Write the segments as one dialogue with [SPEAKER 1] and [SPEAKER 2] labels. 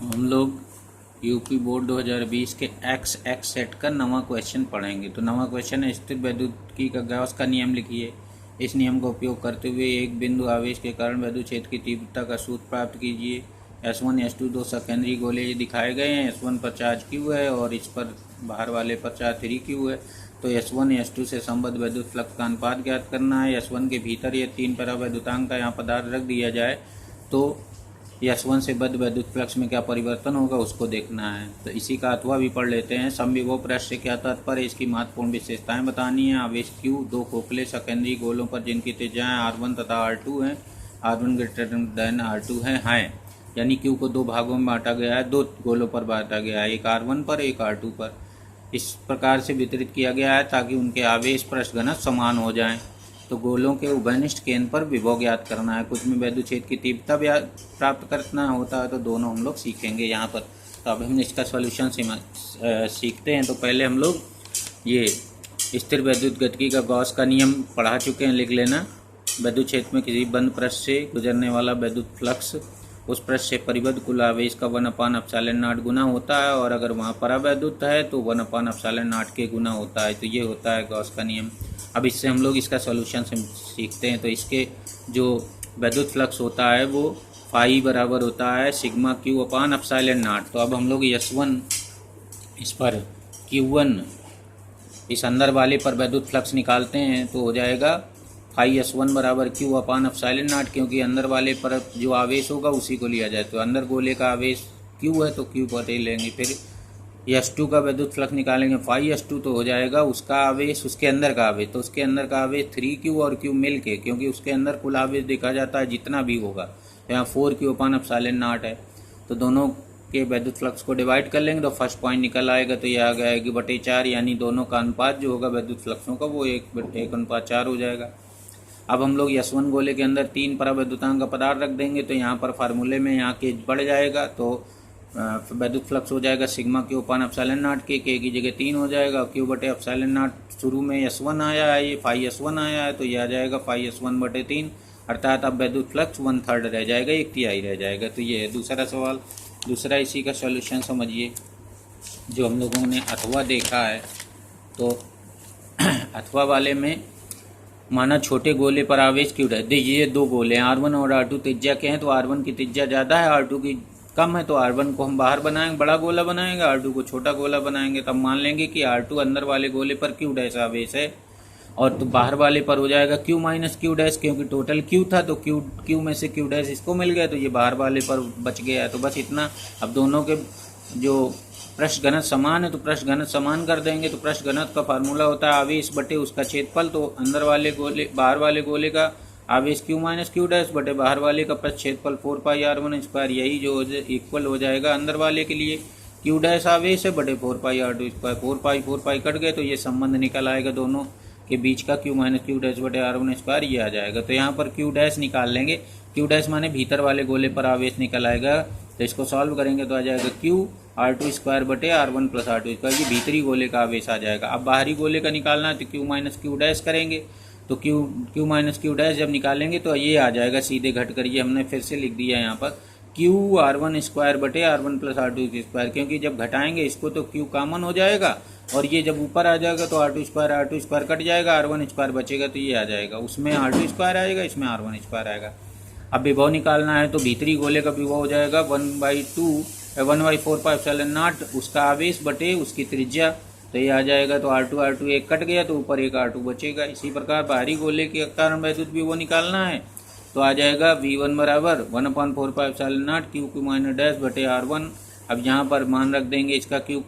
[SPEAKER 1] हम लोग UP board 2020 के एक्स एक्स सेट का नवा क्वेश्चन पढ़ेंगे। तो नवा क्वेश्चन है, स्थिर वैद्युतिकी का गॉस का नियम लिखिए। इस नियम का उपयोग करते हुए एक बिंदु आवेश के कारण वैद्युत क्षेत्र की तीव्रता का सूत्र प्राप्त कीजिए। S1 S2 दो सकेंद्रीय गोले ये दिखाए गए हैं। S1 पर चार्ज Q है और इस पर बाहर वाले पर चार्ज 3Q है। तो S1 S2 से संबद्ध वैद्युत फ्लक्स का अनुपात ज्ञात करना है। S1 के भीतर ये 3 परावैद्युतांक का यहाँ पदार्थ रख दिया जाए तो S1 से बद्ध वैद्युत फ्लक्स में क्या परिवर्तन होगा उसको देखना है। तो इसी का अथवा भी पढ़ लेते हैं। समविभव पृष्ठ से क्या तात्पर्य है, इसकी महत्वपूर्ण विशेषताएं बतानी है। आवेश Q दो खोखले सकेंद्रीय गोलों पर जिनकी त्रिज्याएं R1 तथा R2 हैं, R1 ग्रेटर देन R2 हैं। यानी Q को दो भागों में बांटा गया है, दो गोलों पर बांटा गया है, एक R1 पर एक R2 पर। इस प्रकार से वितरित किया गया है ताकि उनके आवेश पृष्ठ घनत्व समान हो जाएं। तो गोलों के उभयनिष्ठ केंद्र पर विभव ज्ञात करना है। कुछ में वैद्युत क्षेत्र की तीव्रता प्राप्त करना होता है, तो दोनों हम लोग सीखेंगे यहाँ पर। तो अब हम इसका सॉल्यूशन सीखते हैं। तो पहले हम लोग ये स्थिर वैद्युत गतिकी का गॉस का नियम पढ़ा चुके हैं, लिख लेना। वैद्युत क्षेत्र में किसी बंद पृष्ठ से गुजरने वाला वैद्युत फ्लक्स उस पृष्ठ से परिबद्ध कुल आवेश का 1/ε0 गुना होता है, और अगर वहाँ परावैद्युत है तो 1/ε0 के गुना होता है। तो ये होता है गॉस का नियम। अब इससे हम लोग इसका सॉल्यूशन सीखते हैं। तो इसके जो वैद्युत फ्लक्स होता है वो फाई बराबर होता है सिग्मा Q/ε0। तो अब हम लोग S1 इस पर Q1 इस अंदर वाले पर वैद्युत फ्लक्स निकालते हैं तो हो जाएगा फाई S1 बराबर Q/ε0, क्योंकि अंदर वाले पर जो आवेश होगा उसी को लिया जाए। तो अंदर गोले का आवेश Q है तो Q पर लेंगे। फिर S2 का वैद्युत फ्लक्स निकालेंगे, फाई S2 तो हो जाएगा उसका आवेश उसके अंदर का आवेश। तो उसके अंदर का आवेश 3Q और Q मिल के, क्योंकि उसके अंदर कुल आवेश देखा जाता है जितना भी होगा, यहाँ 4Q/ε0 है। तो दोनों के वैद्युत फ्लक्स को डिवाइड कर लेंगे तो फर्स्ट पॉइंट निकल आएगा। तो यह आ गया 1/4, यानी दोनों का अनुपात जो होगा वैद्युत फ्लक्सों का वो 1:4 हो जाएगा। अब हम लोग S1 गोले के अंदर 3 परावैद्युतांक का पदार्थ रख देंगे। तो यहाँ पर फार्मूले में यहाँ के बढ़ जाएगा, तो वैद्युत फ्लक्स हो जाएगा सिग्मा Q/ε0 के की जगह 3 हो जाएगा। Q/ε0 शुरू में S1 आया है, ये फाई S1 आया है, तो यह आ जाएगा फाई S1/3, अर्थात अब वैद्युत फ्लक्स 1/3 रह जाएगा, 1/3 रह जाएगा। तो ये है दूसरा सवाल। दूसरा इसी का सॉल्यूशन समझिए। जो हम लोगों ने अथवा देखा है, तो अथवा वाले में माना छोटे गोले पर आवेश Q है। देखिए दो गोले हैं, R1 और R2 त्रिज्या के हैं, तो R1 की त्रिज्या ज़्यादा है, R2 की कम है। तो R1 को हम बाहर बनाएंगे, बड़ा गोला बनाएंगे, R2 को छोटा गोला बनाएंगे। तब मान लेंगे कि R2 अंदर वाले गोले पर Q' आवेश है, और तो बाहर वाले पर हो जाएगा Q - Q', क्योंकि टोटल Q था तो Q में से Q' इसको मिल गया, तो ये बाहर वाले पर बच गया। तो बस इतना। अब दोनों के जो पृष्ठ घनत्व समान है तो पृष्ठ घनत्व समान कर देंगे। तो पृष्ठ घनत्व का फार्मूला होता है आवेश बटे उसका क्षेत्रफल। तो अंदर वाले गोले बाहर वाले गोले का आवेश Q - Q' बटे बाहर वाले का पृष्ठ क्षेत्रफल 4πr1², यही जो इक्वल हो जाएगा अंदर वाले के लिए। Q' आवेश है बटे 4πr2², 4π कट गए, तो ये संबंध निकल आएगा दोनों के बीच का Q - Q' बटे r1², ये आ जाएगा। तो यहाँ पर Q' निकाल लेंगे। Q' माने भीतर वाले गोले पर आवेश निकल आएगा। तो इसको सॉल्व करेंगे तो आ जाएगा Q r2² बटे r1 + r2², ये भीतरी गोले का आवेश आ जाएगा। अब बाहरी गोले का निकालना है तो Q - Q' करेंगे। तो Q - Q' जब निकालेंगे तो ये आ जाएगा सीधे घट कर, ये हमने फिर से लिख दिया यहाँ पर Q r1² बटे r1 + r2², क्योंकि जब घटाएंगे इसको तो Q कॉमन हो जाएगा, और ये जब ऊपर आ जाएगा तो r2² कट जाएगा, r1² बचेगा, तो ये आ जाएगा। उसमें r2² आएगा, इसमें r1² आएगा। अब विभव निकालना है तो भीतरी गोले का विभव हो जाएगा 1/4πε0 उसका आवेश बटे उसकी त्रिज्या। तो ये आ जाएगा। तो R2 एक कट गया तो ऊपर एक R2 बचेगा। इसी प्रकार बाहरी गोले के कारण वैद्युत विभव निकालना है तो आ जाएगा V1 बराबर 1/4πε0 Q बटे R1। अब यहाँ पर मान रख देंगे इसका Q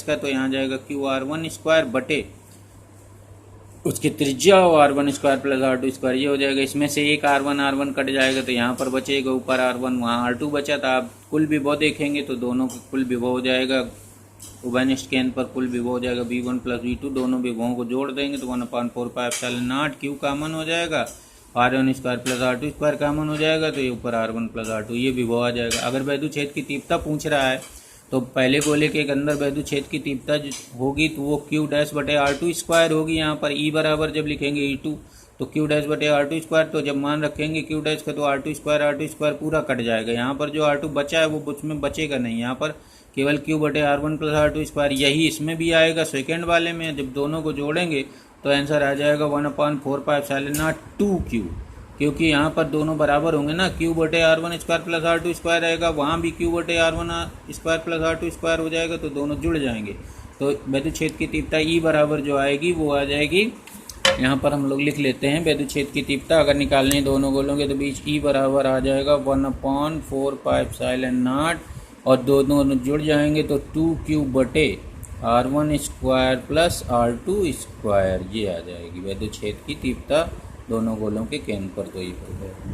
[SPEAKER 1] का, तो यहाँ जाएगा QR1² बटे उसकी त्रिज्या और R1² + R2², ये हो जाएगा। इसमें से एक R1 कट जाएगा तो यहाँ पर बचेगा ऊपर R1, वहाँ R2 बचा था। आप कुल विभव देखेंगे तो दोनों का कुल विभव हो जाएगा, उभयनिष्ठ केंद्र पर कुल विभव हो जाएगा V1 + V2। दोनों विभवों को जोड़ देंगे तो 1/4πε0 Q कॉमन हो जाएगा, R1² + R2² कॉमन हो जाएगा, तो ये ऊपर R1 + R2 ये विभव आ जाएगा। अगर वैद्युत क्षेत्र की तीव्रता पूछ रहा है तो पहले गोले के अंदर वैद्युत क्षेत्र की तीव्रता होगी तो वो Q' बटे R2² होगी। यहाँ पर E बराबर जब लिखेंगे E2 तो क्यू डैश बटे आर टू स्क्वायर, तो जब मान रखेंगे क्यू डैश का तो आर टू स्क्वायर पूरा कट जाएगा। यहाँ पर जो आर टू बचा है वो उसमें बचेगा नहीं, यहाँ पर केवल क्यू बटे R one plus R two square, यही इसमें भी आएगा सेकेंड वाले में। जब दोनों को जोड़ेंगे तो आंसर आ जाएगा 1/4πε0 क्योंकि यहाँ पर दोनों बराबर होंगे ना, क्यू बटे R one square plus R two square रहेगा, वहाँ भी क्यू बटे R one square plus R two square हो जाएगा, तो दोनों जुड़ जाएंगे। तो वैद्युत क्षेत्र की तीव्रता ई बराबर जो आएगी वो आ जाएगी, यहाँ पर हम लोग लिख लेते हैं वैद्युत क्षेत्र की तीव्रता अगर निकालनी दोनों गोलों के, तो बीच ई बराबर आ जाएगा 1/4πε0 और दोनों जुड़ जाएंगे तो 2q बटे R one square plus R two square ये आ जाएगी वैद्युत क्षेत्र की तीव्रता दोनों गोलों के केंद्र पर। तो ये